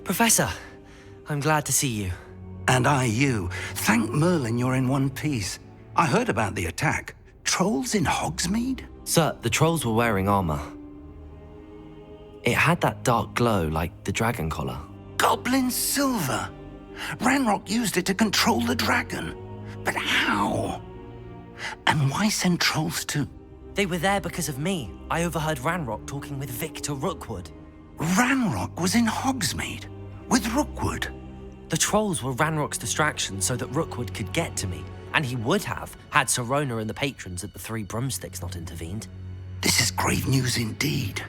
Professor, I'm glad to see you. And I you. Thank Merlin you're in one piece. I heard about the attack. Trolls in Hogsmeade? Sir, the trolls were wearing armor. It had that dark glow like the dragon collar. Goblin silver! Ranrock used it to control the dragon. But how? And why send trolls to... They were there because of me. I overheard Ranrock talking with Victor Rookwood. Ranrock was in Hogsmeade? With Rookwood? The trolls were Ranrock's distraction so that Rookwood could get to me. And he would have, had Sirona and the patrons at the Three Broomsticks not intervened. This is grave news indeed.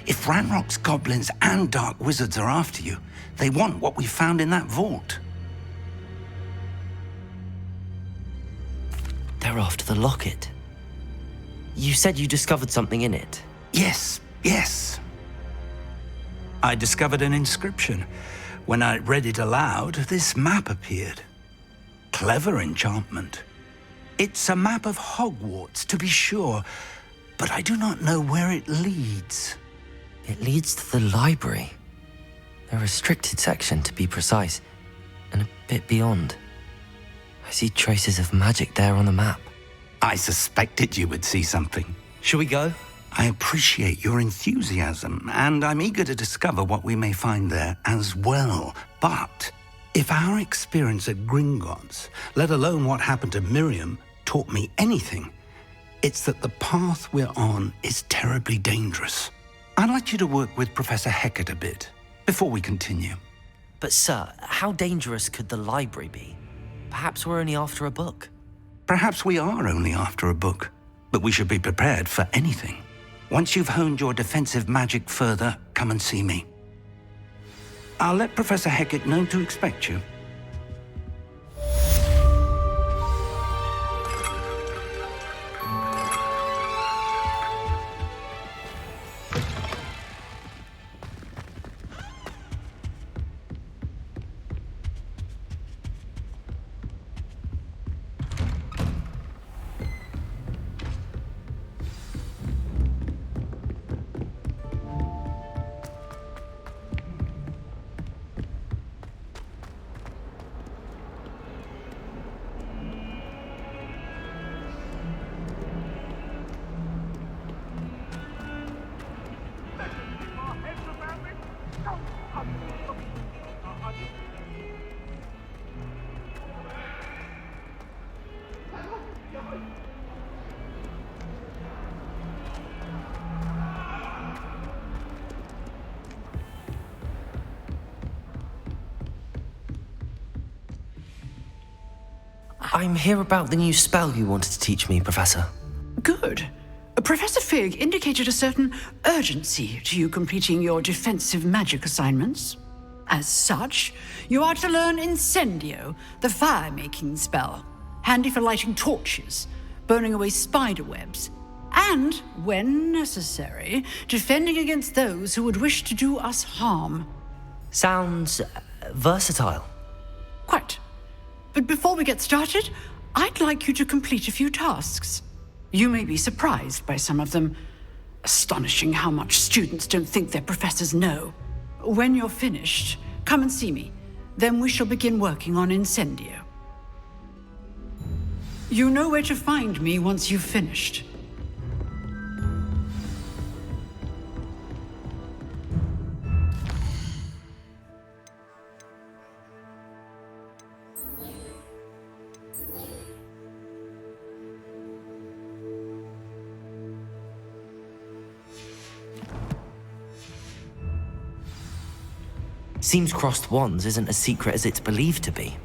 If Ranrock's goblins and dark wizards are after you, they want what we found in that vault. They're after the locket. You said you discovered something in it. Yes. I discovered an inscription. When I read it aloud, this map appeared. Clever enchantment. It's a map of Hogwarts, to be sure, but I do not know where it leads. It leads to the library. A restricted section, to be precise, and a bit beyond. I see traces of magic there on the map. I suspected you would see something. Shall we go? I appreciate your enthusiasm, and I'm eager to discover what we may find there as well. But if our experience at Gringotts, let alone what happened to Miriam, taught me anything, it's that the path we're on is terribly dangerous. I'd like you to work with Professor Hecat a bit before we continue. But sir, how dangerous could the library be? Perhaps we're only after a book. Perhaps we are only after a book, but we should be prepared for anything. Once you've honed your defensive magic further, come and see me. I'll let Professor Hecat know to expect you. I'm here about the new spell you wanted to teach me, Professor. Good. Professor Fig indicated a certain urgency to you completing your defensive magic assignments. As such, you are to learn Incendio, the fire-making spell, handy for lighting torches, burning away spider webs, and, when necessary, defending against those who would wish to do us harm. Sounds versatile. Quite. But before we get started, I'd like you to complete a few tasks. You may be surprised by some of them. Astonishing how much students don't think their professors know. When you're finished, come and see me. Then we shall begin working on Incendio. You know where to find me once you've finished. Seems crossed wands isn't as secret as it's believed to be.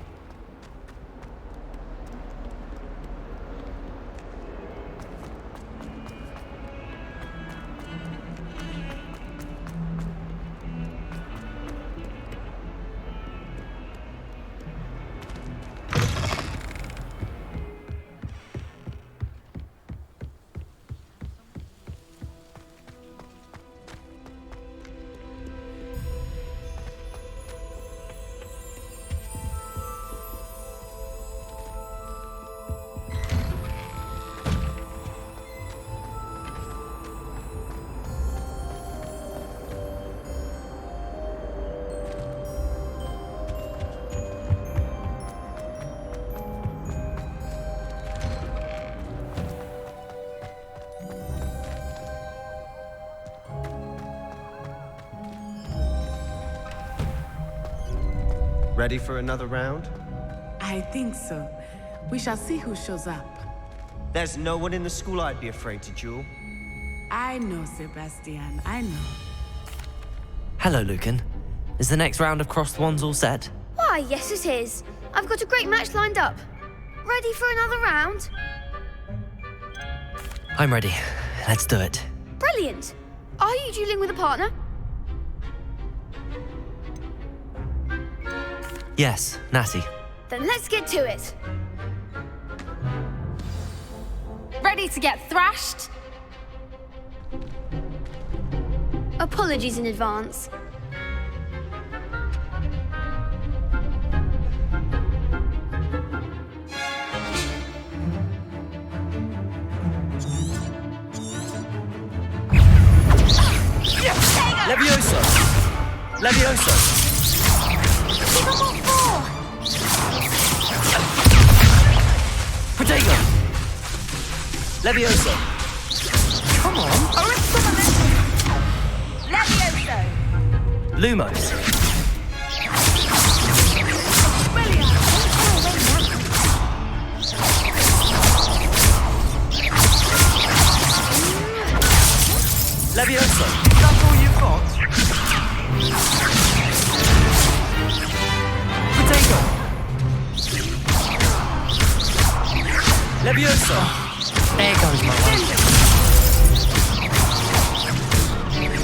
Ready for another round? I think so. We shall see who shows up. There's no one in the school I'd be afraid to duel. I know, Sebastian, I know. Hello, Lucan. Is the next round of Crossed Wands all set? Why, yes it is. I've got a great match lined up. Ready for another round? I'm ready. Let's do it. Brilliant. Are you dueling with a partner? Yes, Natty. Then let's get to it. Ready to get thrashed? Apologies in advance. Levioso! Levioso! Protego! Levioso! Come on! Levioso! Lumos! Levioso! That's all you've got? Protego! Levioso! There goes my one.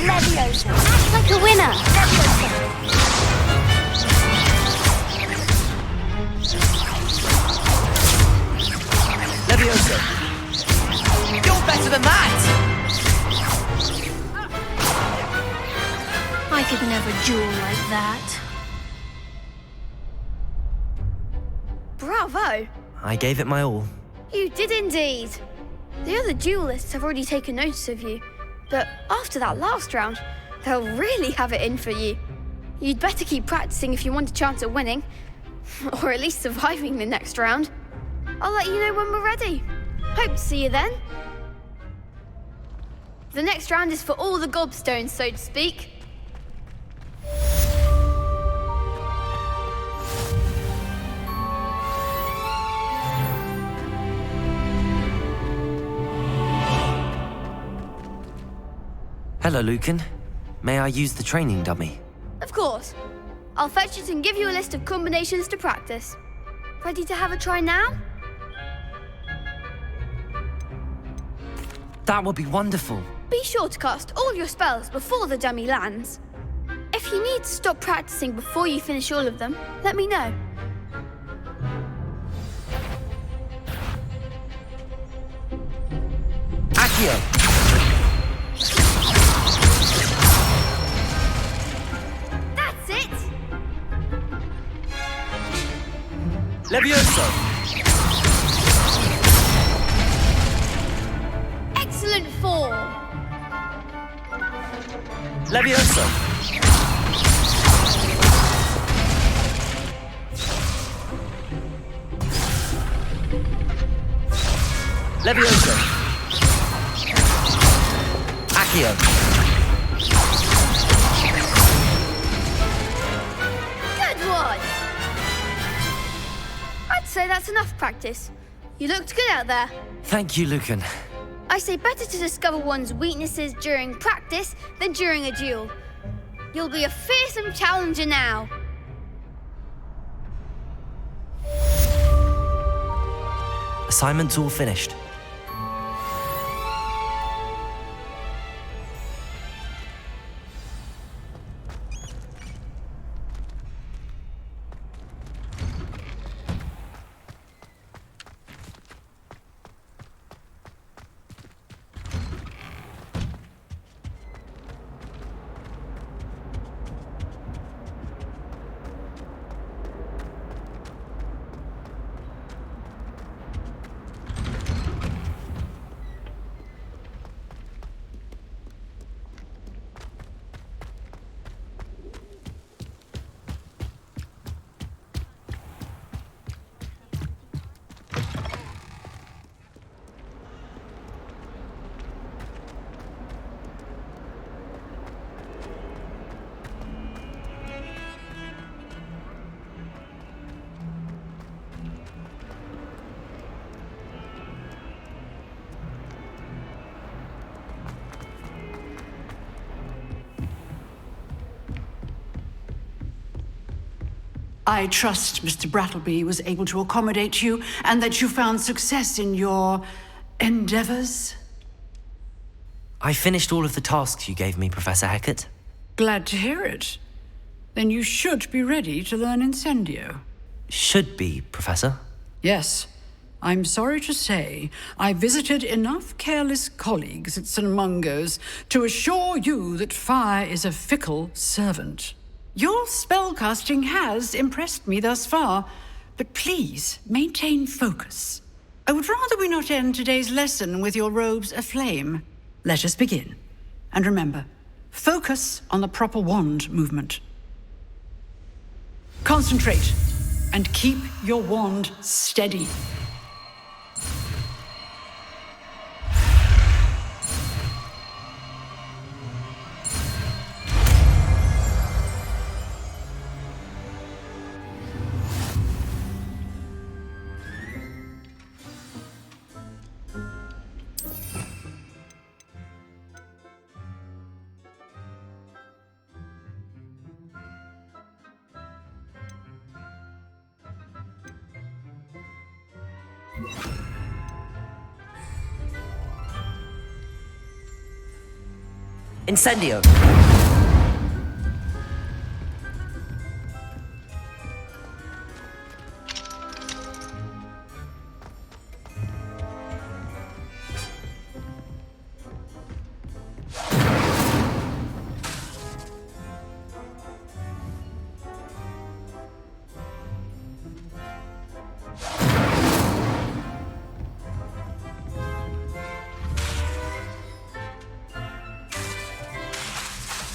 Levioso! Act like a winner! Levioso! You're better than that! I could never duel like that. Bravo! I gave it my all. You did indeed. The other duelists have already taken notice of you, but after that last round, they'll really have it in for you. You'd better keep practicing if you want a chance at winning, or at least surviving the next round. I'll let you know when we're ready. Hope to see you then. The next round is for all the gobstones, so to speak. Hello, Lucan. May I use the training dummy? Of course. I'll fetch it and give you a list of combinations to practice. Ready to have a try now? That would be wonderful. Be sure to cast all your spells before the dummy lands. If you need to stop practicing before you finish all of them, let me know. Accio! That's it! Levioso! Excellent form! Levioso! Levioso! Accio! Good one! I'd say that's enough practice. You looked good out there. Thank you, Lucan. I say better to discover one's weaknesses during practice than during a duel. You'll be a fearsome challenger now. Assignment's all finished. I trust Mr. Brattleby was able to accommodate you and that you found success in your endeavors. I finished all of the tasks you gave me, Professor Hecat. Glad to hear it. Then you should be ready to learn Incendio. Should be, Professor. Yes. I'm sorry to say, I visited enough careless colleagues at St. Mungo's to assure you that fire is a fickle servant. Your spellcasting has impressed me thus far, but please maintain focus. I would rather we not end today's lesson with your robes aflame. Let us begin. And remember, focus on the proper wand movement. Concentrate, and keep your wand steady. Incendio!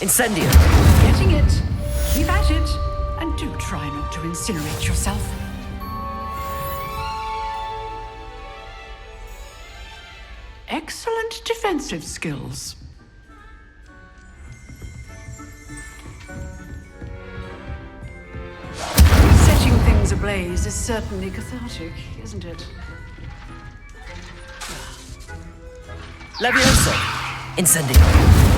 Incendio! Getting it. Keep at it. And do try not to incinerate yourself. Excellent defensive skills. Setting things ablaze is certainly cathartic, isn't it? Levioso! Incendio!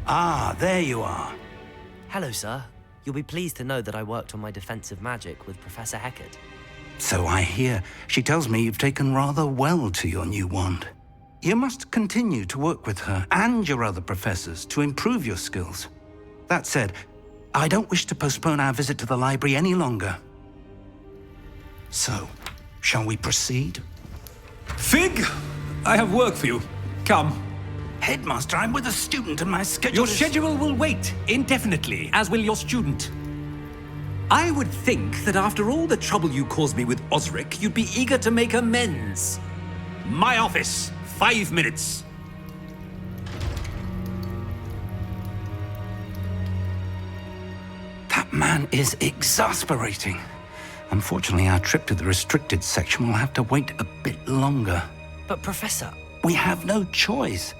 Ah, there you are. Hello, sir. You'll be pleased to know that I worked on my defensive magic with Professor Hecat. So I hear. She tells me you've taken rather well to your new wand. You must continue to work with her and your other professors to improve your skills. That said, I don't wish to postpone our visit to the library any longer. So, shall we proceed? Fig, I have work for you. Come. Headmaster, I'm with a student and my schedule Your is... schedule will wait indefinitely, as will your student. I would think that after all the trouble you caused me with Osric, you'd be eager to make amends. My office, 5 minutes. That man is exasperating. Unfortunately, our trip to the restricted section will have to wait a bit longer. But, Professor... We have no choice.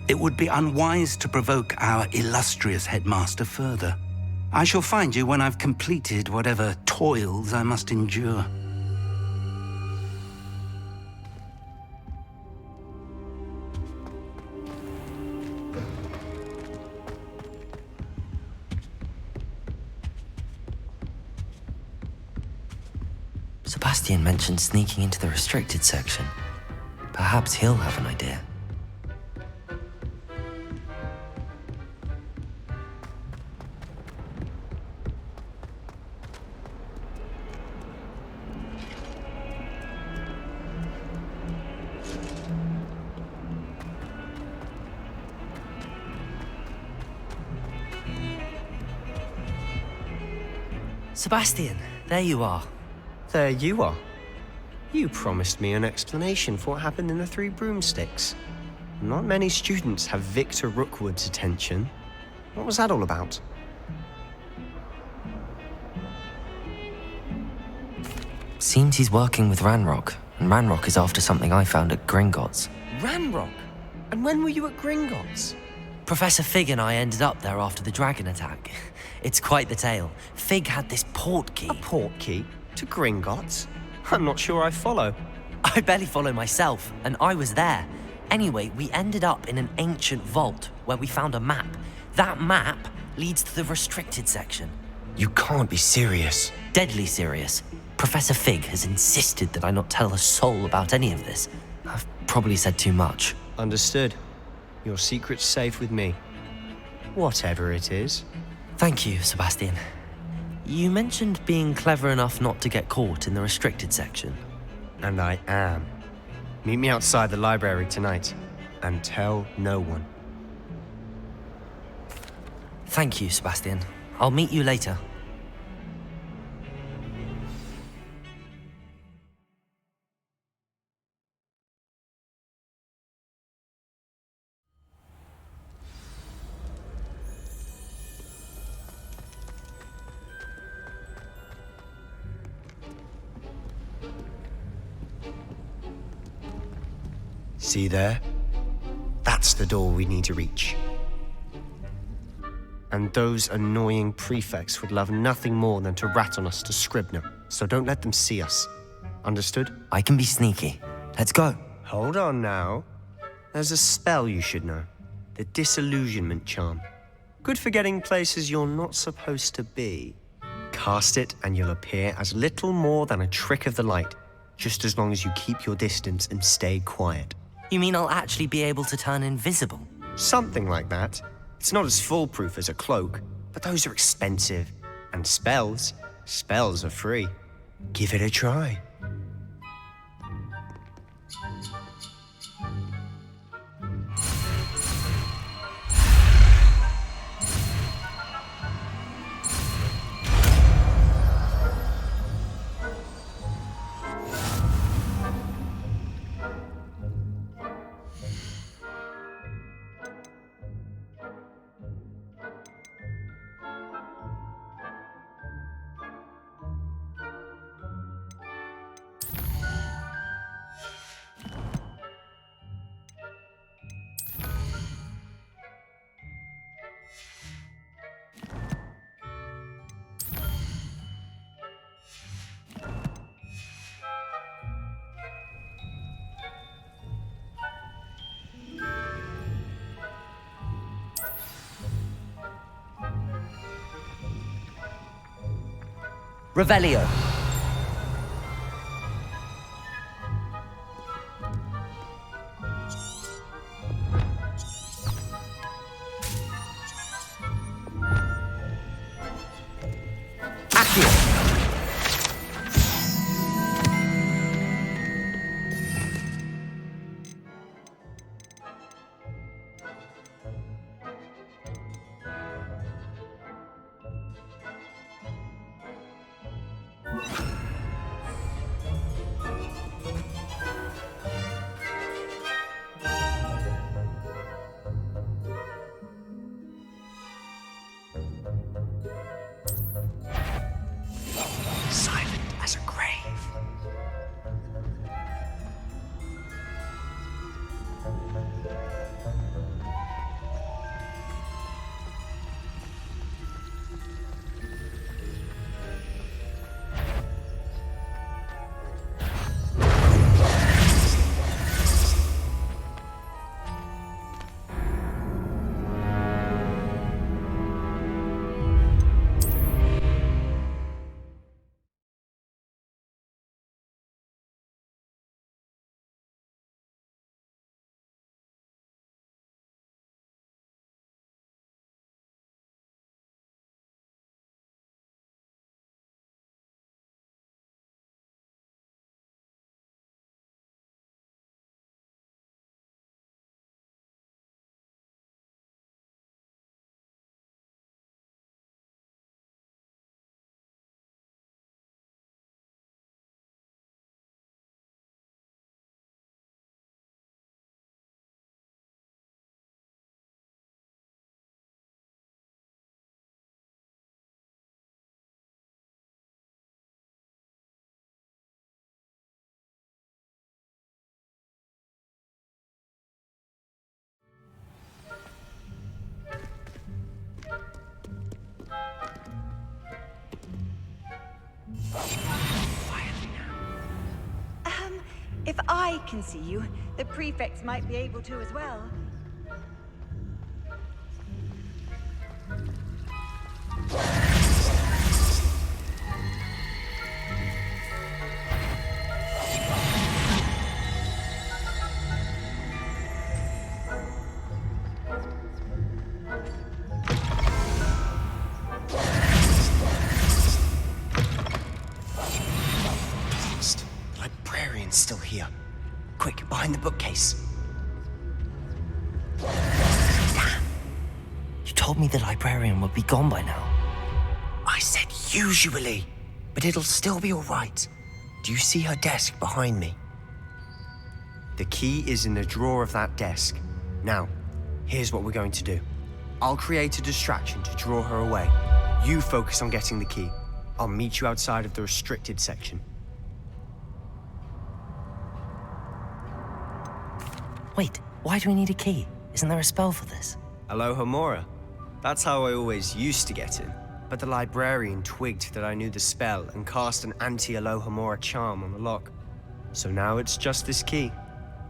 It would be unwise to provoke our illustrious headmaster further. I shall find you when I've completed whatever toils I must endure. Sebastian mentioned sneaking into the restricted section. Perhaps he'll have an idea. Sebastian, there you are. There you are. You promised me an explanation for what happened in the Three Broomsticks. Not many students have Victor Rookwood's attention. What was that all about? Seems he's working with Ranrock, and Ranrock is after something I found at Gringotts. Ranrock? And when were you at Gringotts? Professor Fig and I ended up there after the dragon attack. It's quite the tale. Fig had this port key. A port key? To Gringotts? I'm not sure I follow. I barely follow myself, and I was there. Anyway, we ended up in an ancient vault where we found a map. That map leads to the restricted section. You can't be serious. Deadly serious. Professor Fig has insisted that I not tell a soul about any of this. I've probably said too much. Understood. Your secret's safe with me. Whatever it is. Thank you, Sebastian. You mentioned being clever enough not to get caught in the restricted section. And I am. Meet me outside the library tonight, and tell no one. Thank you, Sebastian. I'll meet you later. See there? That's the door we need to reach. And those annoying prefects would love nothing more than to rat on us to Scribner, so don't let them see us. Understood? I can be sneaky. Let's go. Hold on now. There's a spell you should know. The Disillusionment Charm. Good for getting places you're not supposed to be. Cast it and you'll appear as little more than a trick of the light, just as long as you keep your distance and stay quiet. You mean I'll actually be able to turn invisible? Something like that. It's not as foolproof as a cloak, but those are expensive. And spells are free. Give it a try. Revelio. Accio. If I can see you, the prefects might be able to as well. The librarian's still here. Quick, behind the bookcase. Damn. You told me the librarian would be gone by now. I said usually, but it'll still be all right. Do you see her desk behind me? The key is in the drawer of that desk. Now, here's what we're going to do. I'll create a distraction to draw her away. You focus on getting the key. I'll meet you outside of the restricted section. Wait, why do we need a key? Isn't there a spell for this? Alohomora. That's how I always used to get in. But the librarian twigged that I knew the spell and cast an anti-Alohomora charm on the lock. So now it's just this key.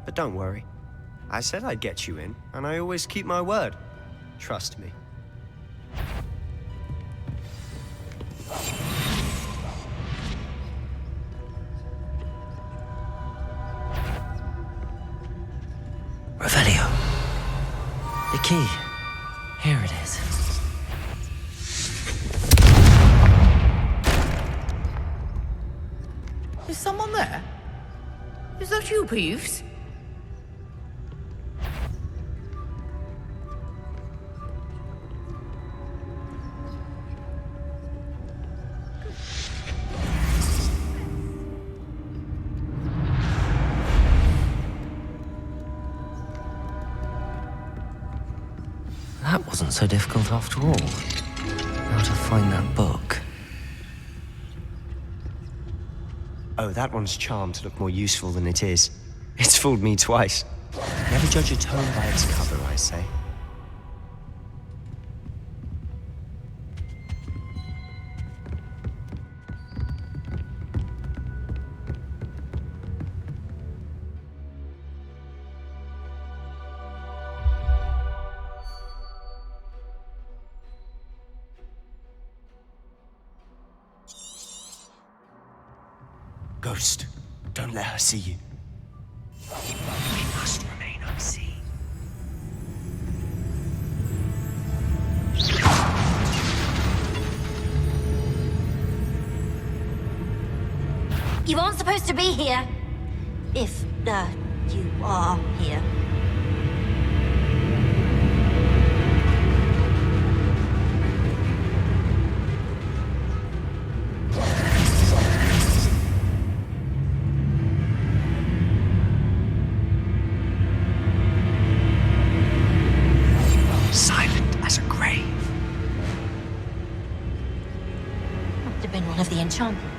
But don't worry. I said I'd get you in, and I always keep my word. Trust me. Revelio. The key. Here it is. Is someone there? Is that you, Peeves? That wasn't so difficult after all. How to find that book. Oh, that one's charmed to look more useful than it is. It's fooled me twice. Never judge a tome by its cover, I say. Ghost, don't let her see you. We must remain unseen. You aren't supposed to be here. If, you are here. Silent as a grave. Must have been one of the enchantment books.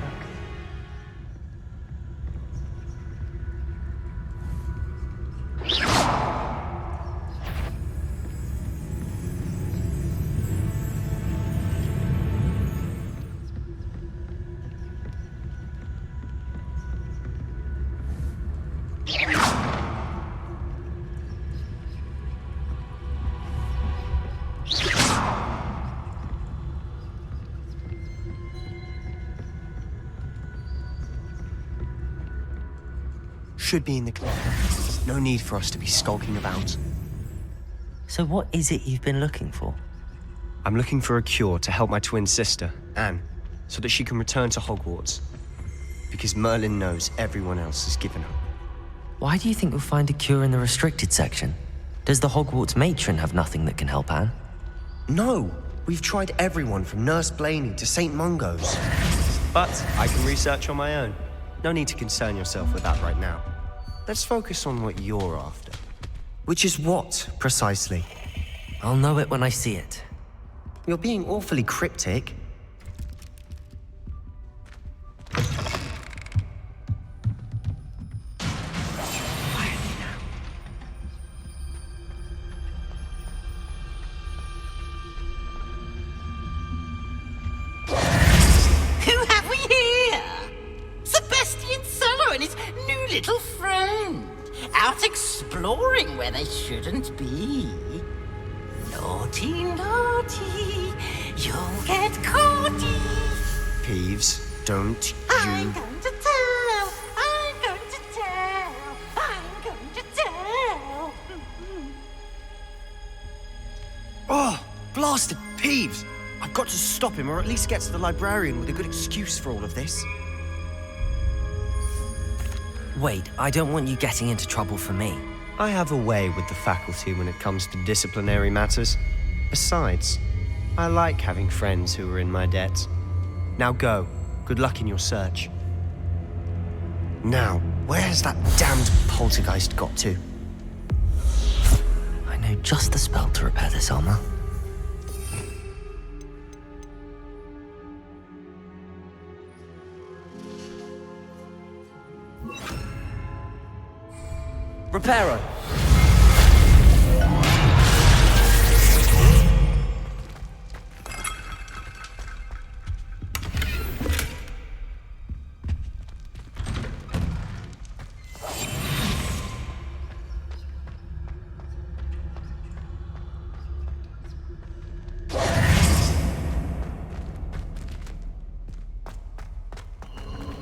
Should be in the closet. No need for us to be skulking about. So what is it you've been looking for? I'm looking for a cure to help my twin sister, Anne, so that she can return to Hogwarts. Because Merlin knows everyone else has given up. Why do you think we'll find a cure in the restricted section? Does the Hogwarts matron have nothing that can help Anne? No! We've tried everyone from Nurse Blaney to St. Mungo's. But I can research on my own. No need to concern yourself with that right now. Let's focus on what you're after. Which is what, precisely? I'll know it when I see it. You're being awfully cryptic. Who have we here? Sebastian Cellar and his newly little friend, out exploring where they shouldn't be. Naughty, naughty, you'll get caughty. Peeves, don't I'm you... going to tell, I'm going to tell, I'm going to tell. Oh, blasted Peeves! I've got to stop him, or at least get to the librarian with a good excuse for all of this. Wait, I don't want you getting into trouble for me. I have a way with the faculty when it comes to disciplinary matters. Besides, I like having friends who are in my debt. Now go. Good luck in your search. Now, where has that damned poltergeist got to? I know just the spell to repair this armor. Reparo!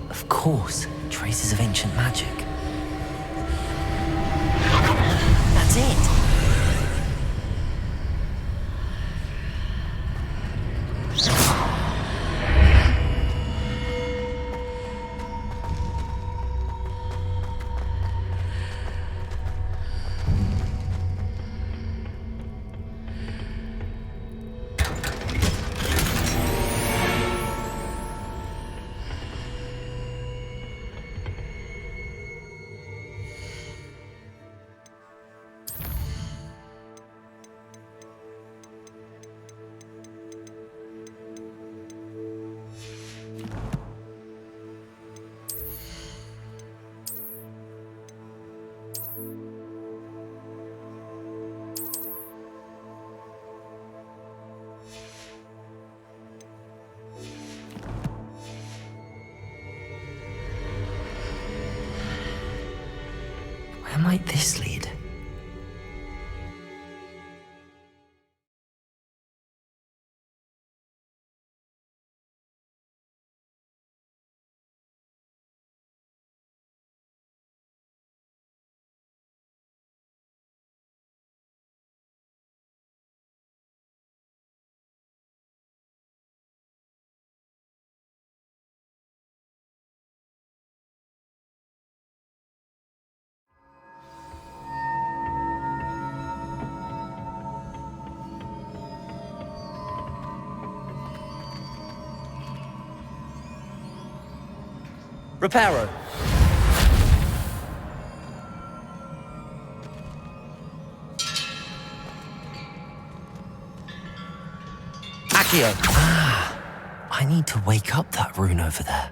Of course, traces of ancient magic. That's it! Where might this lead? Reparo! Accio! Ah, I need to wake up that rune over there.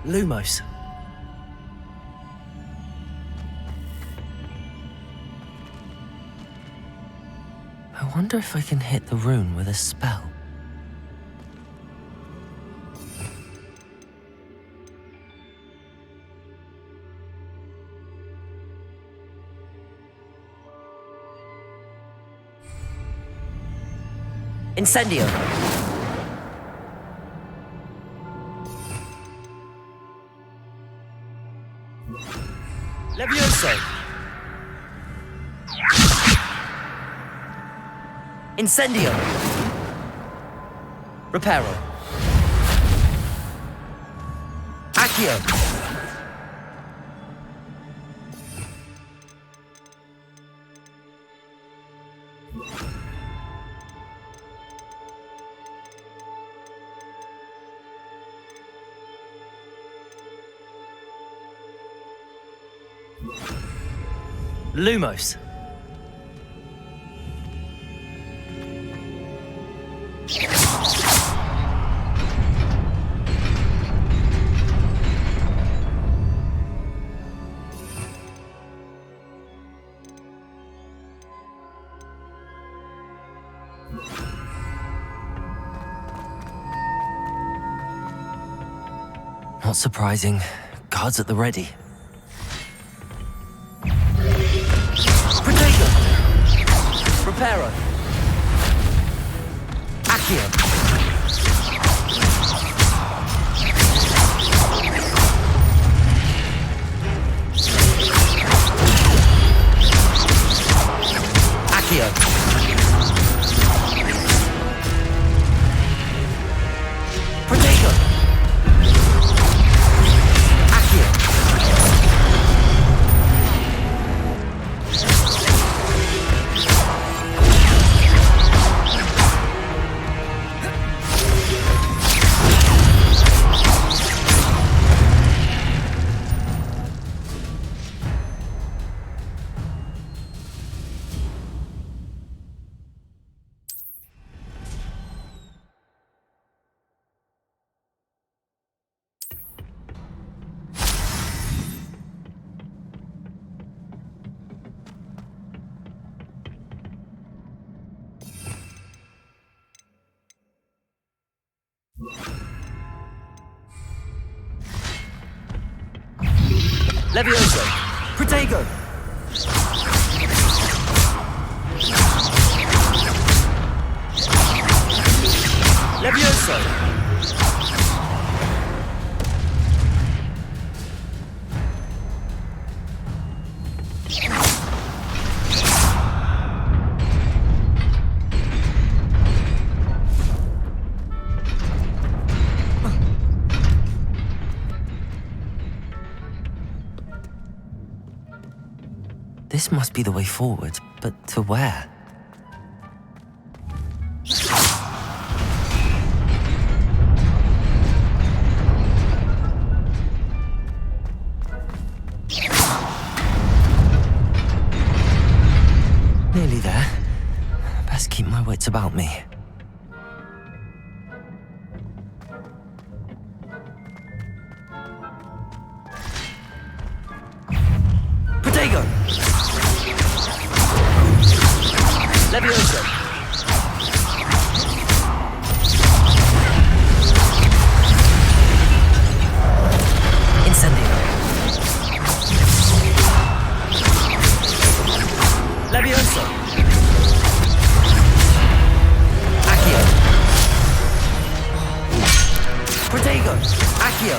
Lumos. I wonder if I can hit the rune with a spell. Incendio! Levioso! Incendio! Reparo! Accio! Lumos! Not surprising. Guards at the ready. Protego! Reparo! Accio! Accio! Protego! Accio! Levioso! Protego! Levioso! This must be the way forward, but to where? Nearly there. Best keep my wits about me. Protego! Levioso! Incendio! Levioso! Accio! Protego! Accio!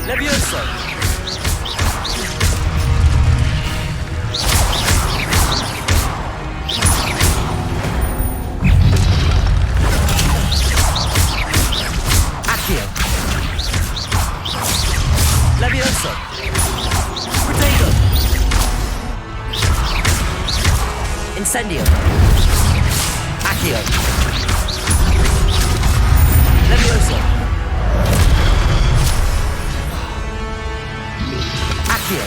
Levioso! Accio! Levioso! Protego! Incendio! Accio! Levioso! Accio!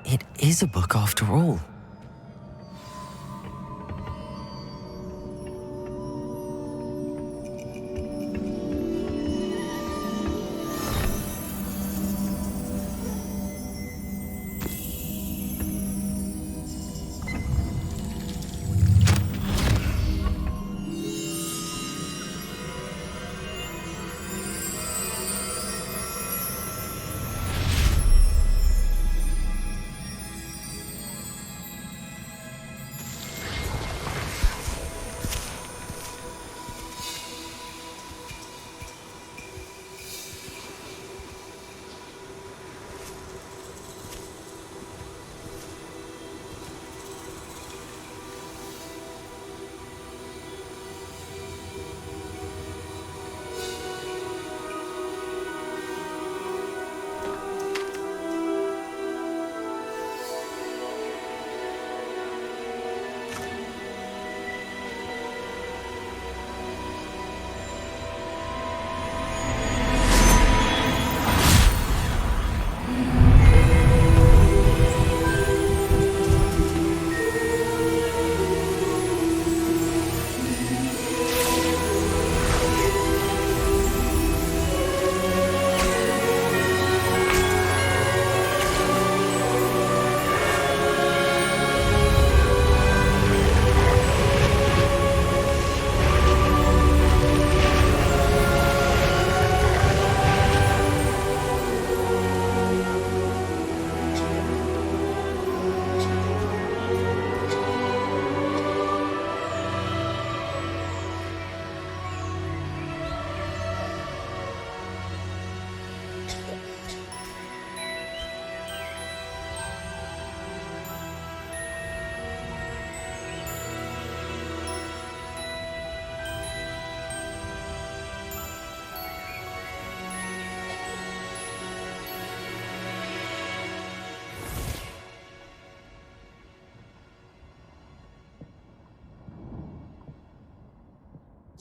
It is a book after all.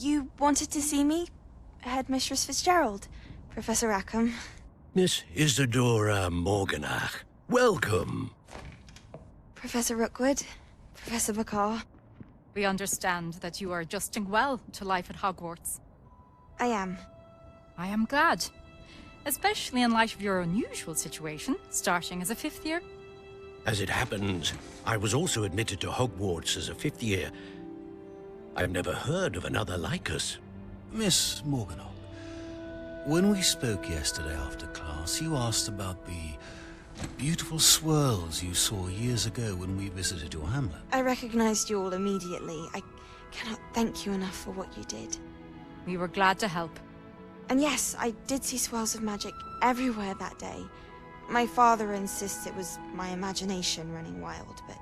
You wanted to see me? Headmistress Fitzgerald? Professor Rackham? Miss Isadora Morganach, welcome. Professor Rookwood? Professor McCaw? We understand that you are adjusting well to life at Hogwarts. I am. I am glad. Especially in light of your unusual situation, starting as a 5th year. As it happens, I was also admitted to Hogwarts as a 5th year. I've never heard of another like us. Miss Morganach, when we spoke yesterday after class, you asked about the beautiful swirls you saw years ago when we visited your hamlet. I recognized you all immediately. I cannot thank you enough for what you did. We were glad to help. And yes, I did see swirls of magic everywhere that day. My father insists it was my imagination running wild, but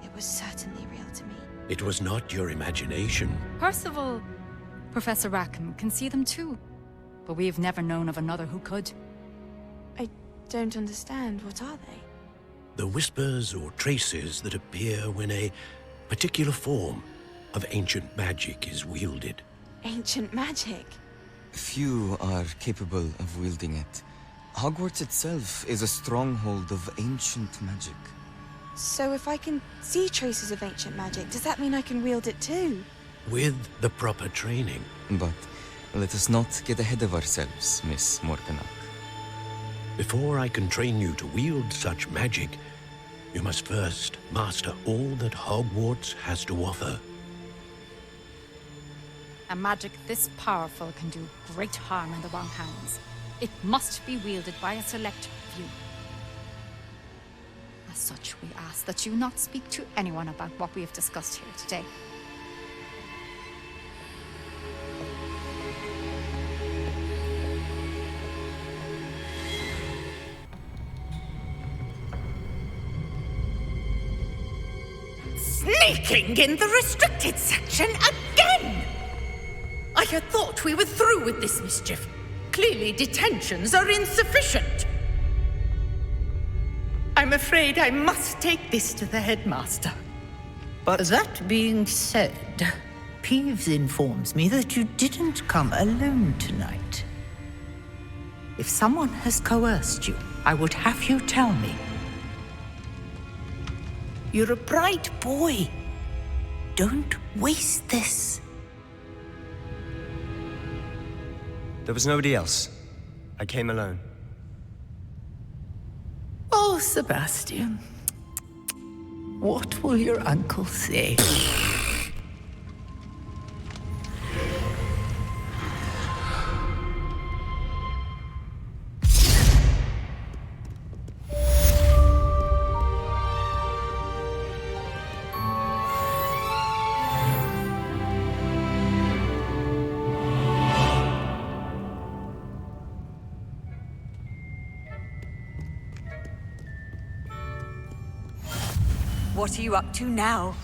it was certainly real to me. It was not your imagination. Percival, Professor Rackham can see them too. But we have never known of another who could. I don't understand. What are they? The whispers or traces that appear when a particular form of ancient magic is wielded. Ancient magic? Few are capable of wielding it. Hogwarts itself is a stronghold of ancient magic. So if I can see traces of ancient magic, does that mean I can wield it too? With the proper training. But let us not get ahead of ourselves, Miss Morganach. Before I can train you to wield such magic, you must first master all that Hogwarts has to offer. A magic this powerful can do great harm in the wrong hands. It must be wielded by a select few. As such, we ask that you not speak to anyone about what we have discussed here today. Sneaking in the restricted section again! I had thought we were through with this mischief. Clearly detentions are insufficient. I'm afraid I must take this to the headmaster. But that being said, Peeves informs me that you didn't come alone tonight. If someone has coerced you, I would have you tell me. You're a bright boy. Don't waste this. There was nobody else. I came alone. Oh, Sebastian. What will your uncle say? What are you up to now?